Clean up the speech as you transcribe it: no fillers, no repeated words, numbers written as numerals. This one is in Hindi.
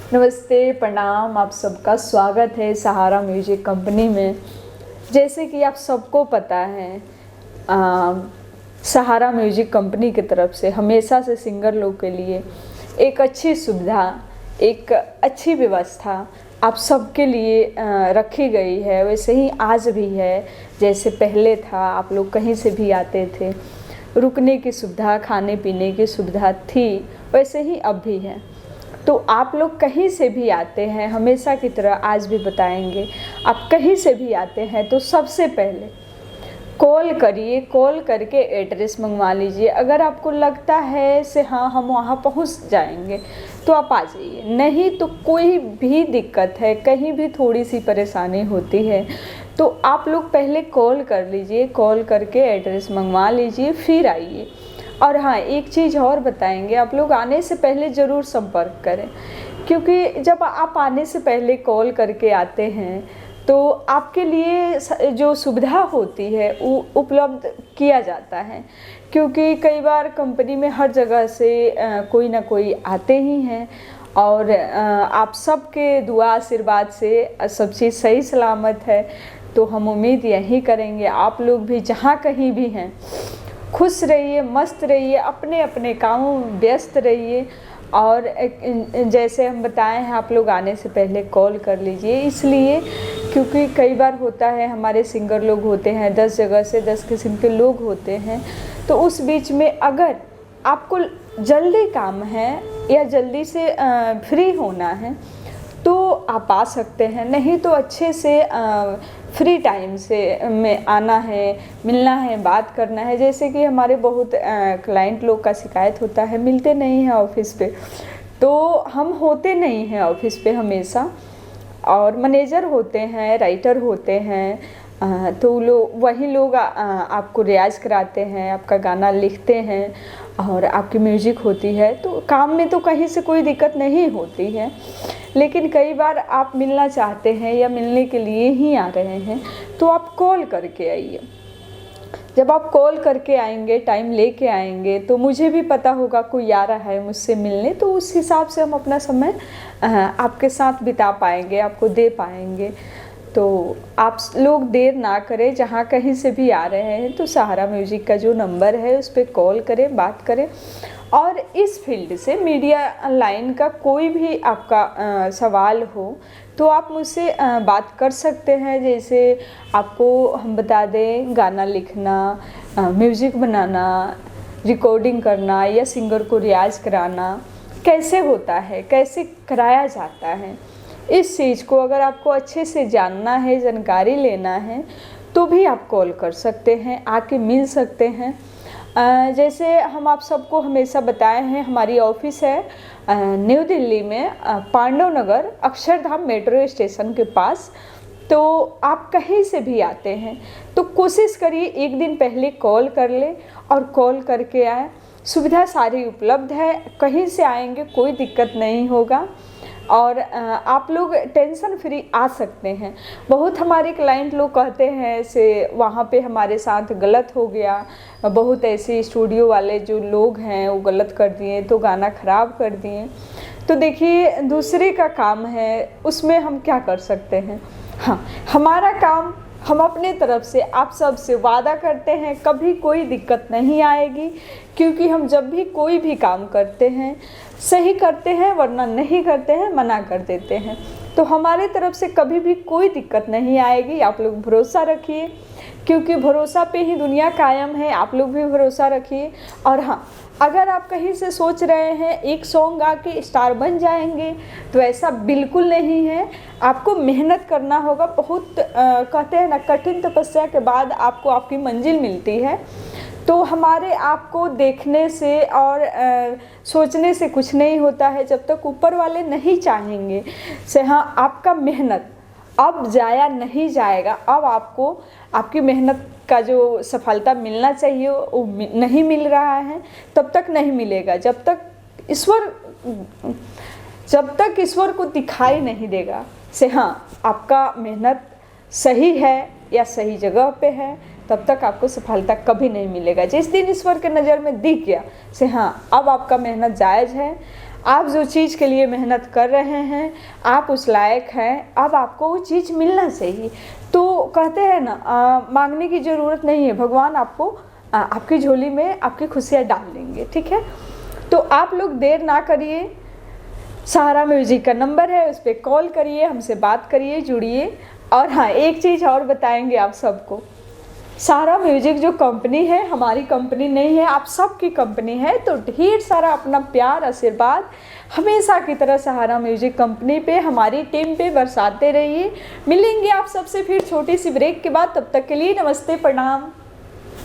नमस्ते, प्रणाम। आप सबका स्वागत है सहारा म्यूजिक कंपनी में। जैसे कि आप सबको पता है, सहारा म्यूजिक कंपनी की तरफ से हमेशा से सिंगर लोग के लिए एक अच्छी सुविधा, एक अच्छी व्यवस्था आप सबके लिए रखी गई है। वैसे ही आज भी है, जैसे पहले था। आप लोग कहीं से भी आते थे, रुकने की सुविधा, खाने पीने की सुविधा थी, वैसे ही अब भी है। तो आप लोग कहीं से भी आते हैं, हमेशा की तरह आज भी बताएंगे, आप कहीं से भी आते हैं तो सबसे पहले कॉल करिए। कॉल करके एड्रेस मंगवा लीजिए। अगर आपको लगता है से हाँ हम वहाँ पहुँच जाएंगे तो आप आ जाइए, नहीं तो कोई भी दिक्कत है, कहीं भी थोड़ी सी परेशानी होती है तो आप लोग पहले कॉल कर लीजिए। कॉल करके एड्रेस मंगवा लीजिए, फिर आइए। और हाँ, एक चीज़ और बताएंगे, आप लोग आने से पहले ज़रूर संपर्क करें, क्योंकि जब आप आने से पहले कॉल करके आते हैं तो आपके लिए जो सुविधा होती है वो उपलब्ध किया जाता है। क्योंकि कई बार कंपनी में हर जगह से कोई ना कोई आते ही हैं, और आप सबके दुआ आशीर्वाद से सब चीज़ सही सलामत है। तो हम उम्मीद यही करेंगे आप लोग भी जहाँ कहीं भी हैं खुश रहिए, मस्त रहिए, अपने अपने कामों में व्यस्त रहिए। और जैसे हम बताए हैं, आप लोग आने से पहले कॉल कर लीजिए, इसलिए क्योंकि कई बार होता है हमारे सिंगर लोग होते हैं 10 जगह से 10 किस्म के लोग होते हैं। तो उस बीच में अगर आपको जल्दी काम है या जल्दी से फ्री होना है तो आप आ सकते हैं, नहीं तो अच्छे से फ्री टाइम से में आना है, मिलना है, बात करना है। जैसे कि हमारे बहुत क्लाइंट लोग का शिकायत होता है, मिलते नहीं हैं ऑफिस पे, तो हम होते नहीं हैं ऑफिस पे हमेशा, और मैनेजर होते हैं, राइटर होते हैं, तो वही लोग आपको रियाज़ कराते हैं, आपका गाना लिखते हैं और आपकी म्यूजिक होती है। तो काम में तो कहीं से कोई दिक्कत नहीं होती है, लेकिन कई बार आप मिलना चाहते हैं या मिलने के लिए ही आ रहे हैं तो आप कॉल करके आइए। जब आप कॉल करके आएंगे, टाइम लेके आएंगे, तो मुझे भी पता होगा कोई आ रहा है मुझसे मिलने, तो उस हिसाब से हम अपना समय आपके साथ बिता पाएंगे, आपको दे पाएंगे। तो आप लोग देर ना करें, जहाँ कहीं से भी आ रहे हैं तो सहारा म्यूजिक का जो नंबर है उस पर कॉल करें, बात करें। और इस फील्ड से, मीडिया लाइन का कोई भी आपका सवाल हो तो आप मुझसे बात कर सकते हैं। जैसे आपको हम बता दें, गाना लिखना, म्यूज़िक बनाना, रिकॉर्डिंग करना या सिंगर को रियाज़ कराना कैसे होता है, कैसे कराया जाता है, इस चीज़ को अगर आपको अच्छे से जानना है, जानकारी लेना है, तो भी आप कॉल कर सकते हैं, आके मिल सकते हैं। जैसे हम आप सबको हमेशा बताए हैं, हमारी ऑफिस है न्यू दिल्ली में, पांडव नगर, अक्षरधाम मेट्रो स्टेशन के पास। तो आप कहीं से भी आते हैं तो कोशिश करिए एक दिन पहले कॉल कर ले और कॉल करके आए। सुविधा सारी उपलब्ध है, कहीं से आएंगे कोई दिक्कत नहीं होगा, और आप लोग टेंशन फ्री आ सकते हैं। बहुत हमारे क्लाइंट लोग कहते हैं से वहाँ पे हमारे साथ गलत हो गया, बहुत ऐसे स्टूडियो वाले जो लोग हैं वो गलत कर दिए, तो गाना ख़राब कर दिए। तो देखिए, दूसरे का काम है, उसमें हम क्या कर सकते हैं। हाँ, हमारा काम, हम अपने तरफ से आप सब से वादा करते हैं कभी कोई दिक्कत नहीं आएगी, क्योंकि हम जब भी कोई भी काम करते हैं सही करते हैं, वरना नहीं करते हैं, मना कर देते हैं। तो हमारे तरफ से कभी भी कोई दिक्कत नहीं आएगी, आप लोग भरोसा रखिए, क्योंकि भरोसा पे ही दुनिया कायम है। आप लोग भी भरोसा रखिए। और हाँ, अगर आप कहीं से सोच रहे हैं एक सॉन्ग गा के स्टार बन जाएंगे, तो ऐसा बिल्कुल नहीं है। आपको मेहनत करना होगा बहुत। कहते हैं ना, कठिन तपस्या के बाद आपको आपकी मंजिल मिलती है। तो हमारे आपको देखने से और सोचने से कुछ नहीं होता है, जब तक ऊपर वाले नहीं चाहेंगे से हाँ आपका मेहनत अब जाया नहीं जाएगा। अब आपको आपकी मेहनत का जो सफलता मिलना चाहिए वो नहीं मिल रहा है, तब तक नहीं मिलेगा जब तक ईश्वर को दिखाई नहीं देगा से हाँ आपका मेहनत सही है या सही जगह पे है, तब तक आपको सफलता कभी नहीं मिलेगा। जिस दिन ईश्वर के नज़र में दिख गया से हाँ अब आपका मेहनत जायज़ है, आप जो चीज़ के लिए मेहनत कर रहे हैं आप उस लायक हैं, अब आपको वो चीज़ मिलना चाहिए। तो कहते हैं ना मांगने की ज़रूरत नहीं है, भगवान आपको आपकी झोली में आपकी खुशियाँ डाल देंगे, ठीक है। तो आप लोग देर ना करिए, सहारा म्यूजिक का नंबर है, उस पर कॉल करिए, हमसे बात करिए, जुड़िए। और हाँ, एक चीज़ और बताएंगे आप सबको, सहारा म्यूजिक जो कंपनी है हमारी कंपनी नहीं है, आप सबकी कंपनी है। तो ढेर सारा अपना प्यार आशीर्वाद हमेशा की तरह सहारा म्यूजिक कंपनी पे, हमारी टीम पे बरसाते रहिए। मिलेंगे आप सबसे फिर छोटी सी ब्रेक के बाद, तब तक के लिए नमस्ते प्रणाम।